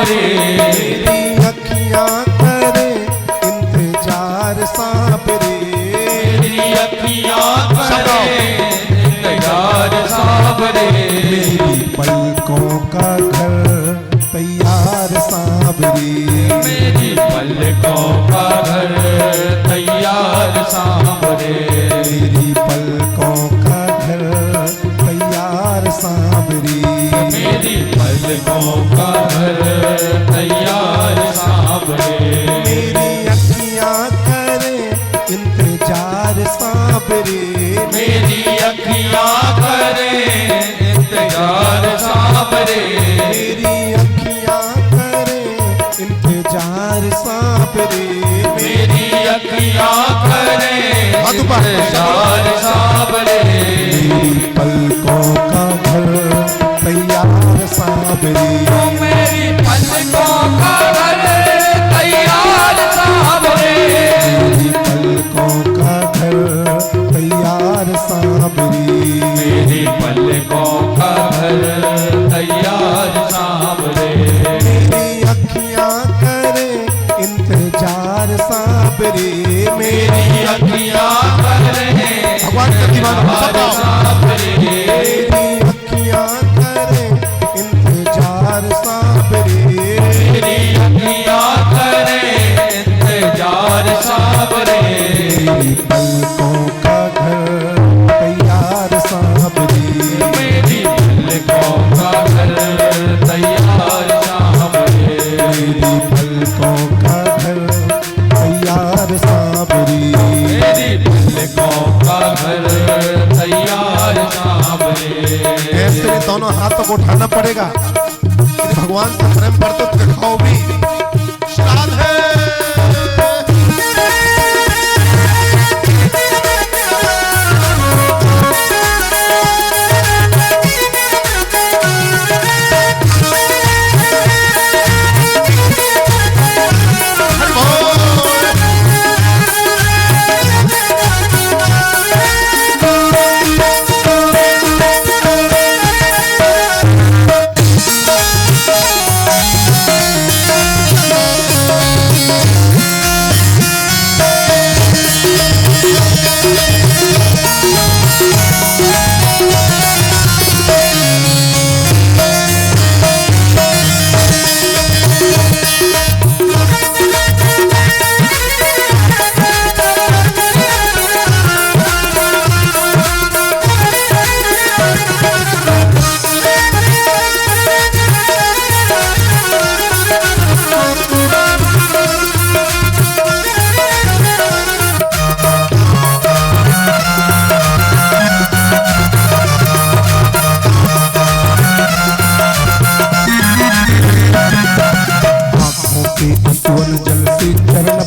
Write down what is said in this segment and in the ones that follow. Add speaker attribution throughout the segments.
Speaker 1: सांवरे,
Speaker 2: मेरी अखियां करे इंतजार सांवरे,
Speaker 1: मेरी अखियां करे इंतजार सांवरे,
Speaker 2: मेरी पलकों का घर तैयार सांवरे,
Speaker 1: मेरी पलकों का घर तैयार सांवरे,
Speaker 2: मेरी पलकों का घर तैयार सांवरे,
Speaker 1: मेरी पलकों का घर तैयार सांवरे,
Speaker 2: मेरी अखियां करे इंतजार सांवरे,
Speaker 1: मेरी अखियां करे इंतजार सांवरे,
Speaker 2: मेरी अखियां करे इंतजार सांवरे,
Speaker 1: मेरी अखियां करे इंतजार सांवरे,
Speaker 2: मेरी पलकों का घर तैयार सांवरे,
Speaker 1: मेरी पलकों का घर तैयार सांवरे,
Speaker 2: मेरी पलकों का घर तैयार सांवरे,
Speaker 1: मेरी पलकों का घर तैयार सांवरे,
Speaker 2: मेरी अखियां करे इंतजार सांवरे,
Speaker 1: मेरी अखियां करे
Speaker 2: भगवान का दीवाना
Speaker 1: सांवरे,
Speaker 2: मेरी अखियां करे इंतजार सांवरे,
Speaker 1: मेरी अखियां करे इंतजार सांवरे,
Speaker 2: मेरी पलकों का घर तैयार सांवरे,
Speaker 1: मेरी पलकों का घर तैयार सांवरे,
Speaker 2: मेरी पलकों का घर तैयार सांवरे,
Speaker 1: मेरी पलकों का घर तैयार सांवरे।
Speaker 2: ऐसे दोनों हाथों को उठाना पड़ेगा। यदि भगवान से प्रेम करते तो दिखाओ भी शान है।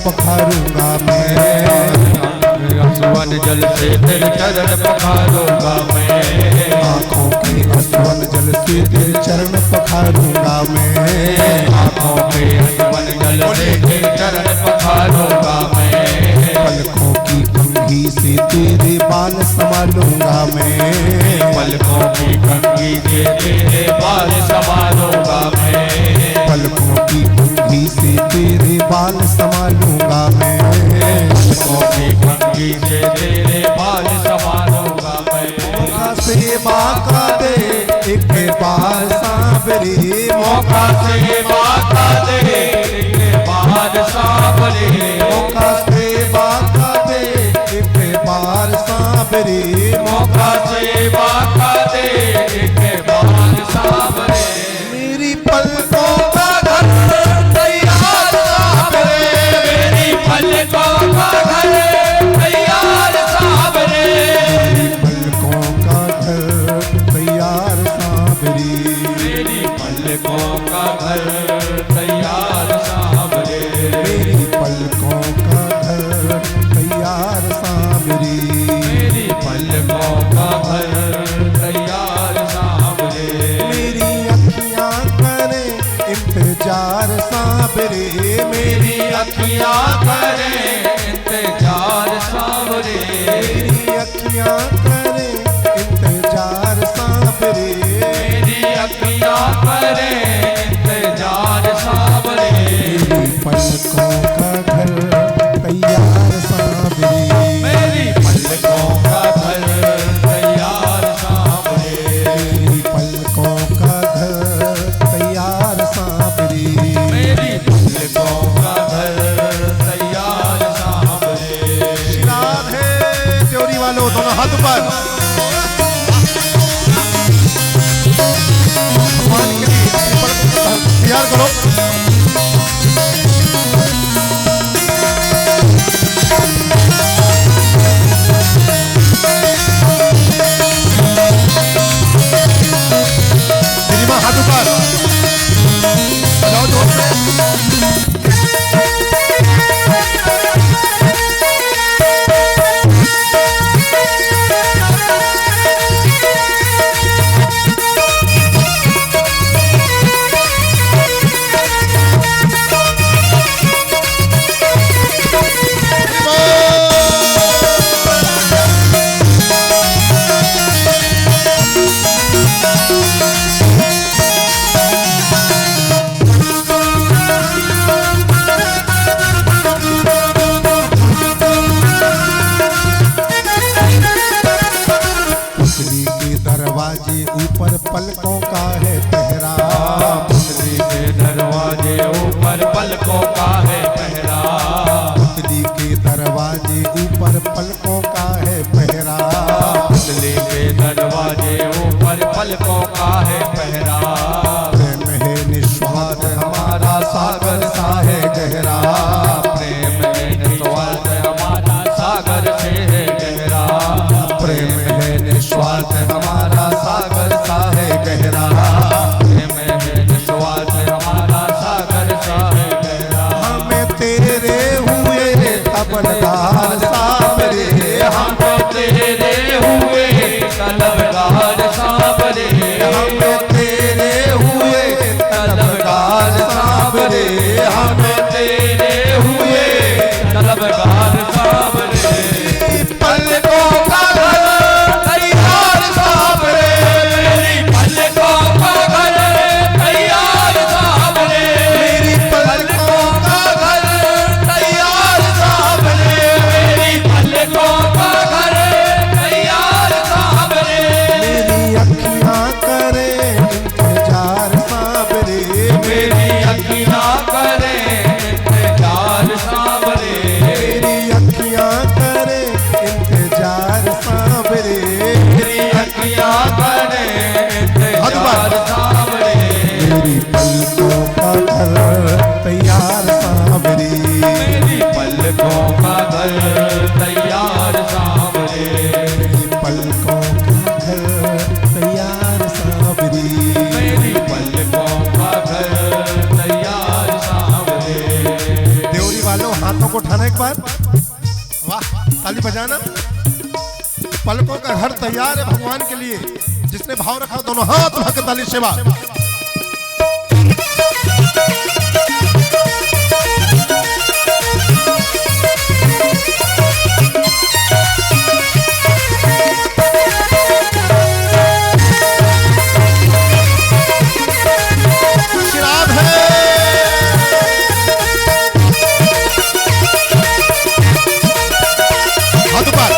Speaker 2: पखारूंगा मैं,
Speaker 1: आंसुअन जल से तेरे चरण पखारूंगा मैं,
Speaker 2: आँखों के आंसुअन जल से तेरे चरण पखारूंगा मैं,
Speaker 1: आँखों के आंसुअन जल से तेरे चरण पखारूंगा मैं,
Speaker 2: पलकों की कंघी से तेरे बाल संभालूंगा मैं,
Speaker 1: पलकों की कंघी से तेरे बाल संभालूंगा मैं,
Speaker 2: पलकों की कंघी से तेरे बाल संभालूंगा मैं,
Speaker 1: पलकों की कंघी से तेरे बाल संभालूंगा मैं,
Speaker 2: मौका सेवा का दे एक बार सांवरे,
Speaker 1: मौका सेवा का दे एक बार सांवरे,
Speaker 2: मौका सेवा का दे एक बार सांवरे,
Speaker 1: मौका सेवा का दे एक बार सांवरे,
Speaker 2: मेरी पलकों का घर
Speaker 1: तैयार सांवरे, मेरी पलकों का घर तैयार सांवरे,
Speaker 2: मेरी पलकों का घर तैयार सांवरे,
Speaker 1: मेरी पलकों का घर तैयार सांवरे,
Speaker 2: मेरी पलकों का घर तैयार सांवरे,
Speaker 1: मेरी पलकों का घर तैयार सांवरे,
Speaker 2: मेरी अखियां करे इंतजार सांवरे,
Speaker 1: मेरी अखियां करे इंतजार सांवरे,
Speaker 2: मेरी अखियां करे इंतजार सांवरे,
Speaker 1: मेरी अखियां करे इंतजार
Speaker 2: लो दोनों हाथ ऊपर। भगवान के लिए अपनी पलकों को तैयार करो। मेरी माँ हाथ ऊपर बजाओ जोर से। दरवाजे ऊपर पलकों का है पहरा,
Speaker 1: पुतली के दरवाजे ऊपर पलकों का है पहरा,
Speaker 2: पुतली के दरवाजे ऊपर पलकों का है पहरा,
Speaker 1: पुतली के दरवाजे ऊपर पलकों का है पहरा।
Speaker 2: प्रेम है निस्वार्थ हमारा सागर सा है गहरा,
Speaker 1: प्रेम है निस्वार्थ हमारा सागर से है गहरा,
Speaker 2: प्रेम है निस्वार्थ हमारा सागर सा है गहरा,
Speaker 1: प्रेम है निस्वार्थ हमारा सागर सा है गहरा।
Speaker 2: हमें तेरे हुए तबलदार साबरे,
Speaker 1: हमको तेरे हुए तलबगार साबरे,
Speaker 2: हमें तेरे हुए तबलदार साबरे,
Speaker 1: हमें तेरे हुए तलबगार साबरे।
Speaker 2: पलकों का घर
Speaker 1: तैयार साबरे, मेरी पलकों का घर तैयार साबरे,
Speaker 2: मेरी पलकों का
Speaker 1: घर तैयार साबरे, मेरी पलकों का घर तैयार साबरे।
Speaker 2: मेरी अखियां करे इंतजार साबरे,
Speaker 1: मेरी अखियां करें इंतजार साबरे,
Speaker 2: मेरी अखियां करे इंतजार साबरे,
Speaker 1: मेरी अखियां करें इंतजार साबरे।
Speaker 2: मेरी पलकों का घर तैयार साबरे,
Speaker 1: मेरी पलकों का घर तैयार साबरे,
Speaker 2: मेरी पलकों का घर तैयार साबरे।
Speaker 1: मेरी पलकों का घर तैयार साबरे।
Speaker 2: देवरी वालों हाथों को उठाना एक बार, वाह ताली बजाना। पलकों का घर तैयार है भगवान के लिए, जिसने भाव रखा दोनों हाथ उठा के ताली सेवा। आशीर्वाद है हाथ ऊपर।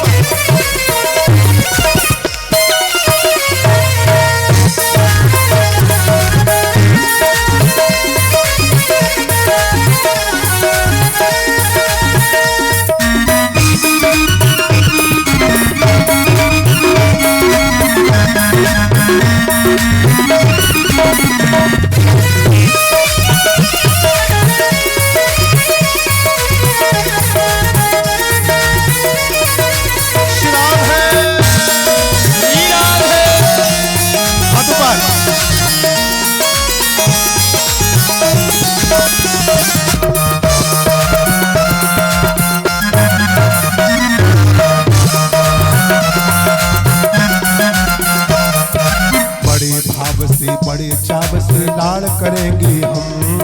Speaker 2: बड़े चाव से लाड़ करेंगे हम,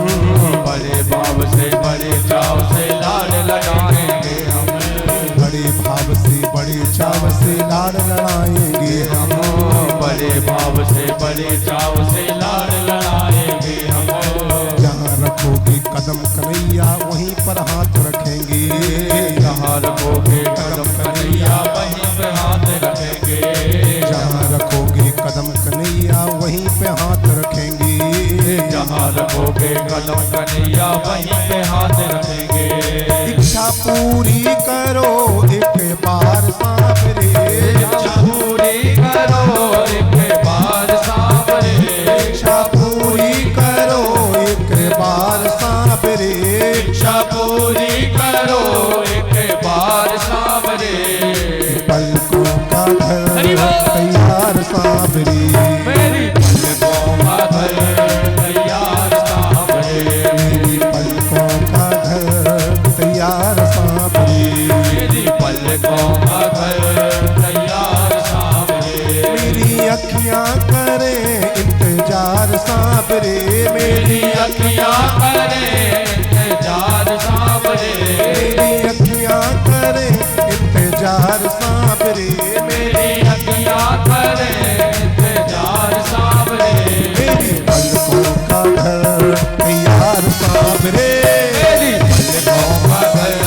Speaker 1: बड़े भाव से बड़े चाव से लाड़ लगाएंगे हम,
Speaker 2: बड़े भाव से बड़े चाव से लाड़ लड़ाएंगे हम,
Speaker 1: बड़े भाव से बड़े चाव से लाड़ लड़ाएंगे हम।
Speaker 2: जहाँ रखोगे कदम कन्हैया वहीं पर हाथ रखेंगे,
Speaker 1: जहाँ रखोगे कदम कन्हैया वहीं पे हाथ रखेंगे,
Speaker 2: जहाँ रखोगे कदम कन्हैया वहीं पे हाथ रखेंगे,
Speaker 1: जहाँ रखोगे कदम कन्हैया वहीं पे हाथ रखेंगे।
Speaker 2: इच्छा पूरी करो एक बार सांवरे, इंतजार साबरे,
Speaker 1: मेरी अखियां करे इंतजार साबरे,
Speaker 2: मेरी पलकों का घर तैयार साबरे,
Speaker 1: मेरी पलकों का घर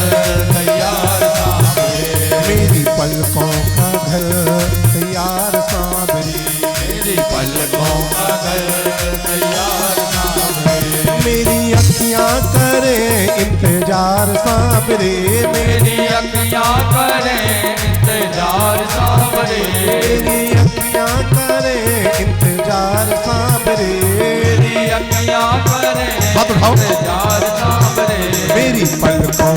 Speaker 1: तैयार साबरे,
Speaker 2: मेरी पलकों का घर तैयार साबरे,
Speaker 1: मेरी पलकों का घर तैयार साबरे,
Speaker 2: मेरी अखियां करे इंतजार साबरे,
Speaker 1: मेरी अखियां करे इंतजार साबरे,
Speaker 2: मेरी अखियां करे इंतजार साबरे,
Speaker 1: मेरी अखियां करे
Speaker 2: हाथ उठाओ।
Speaker 1: इंतजार साबरे,
Speaker 2: मेरी पलकों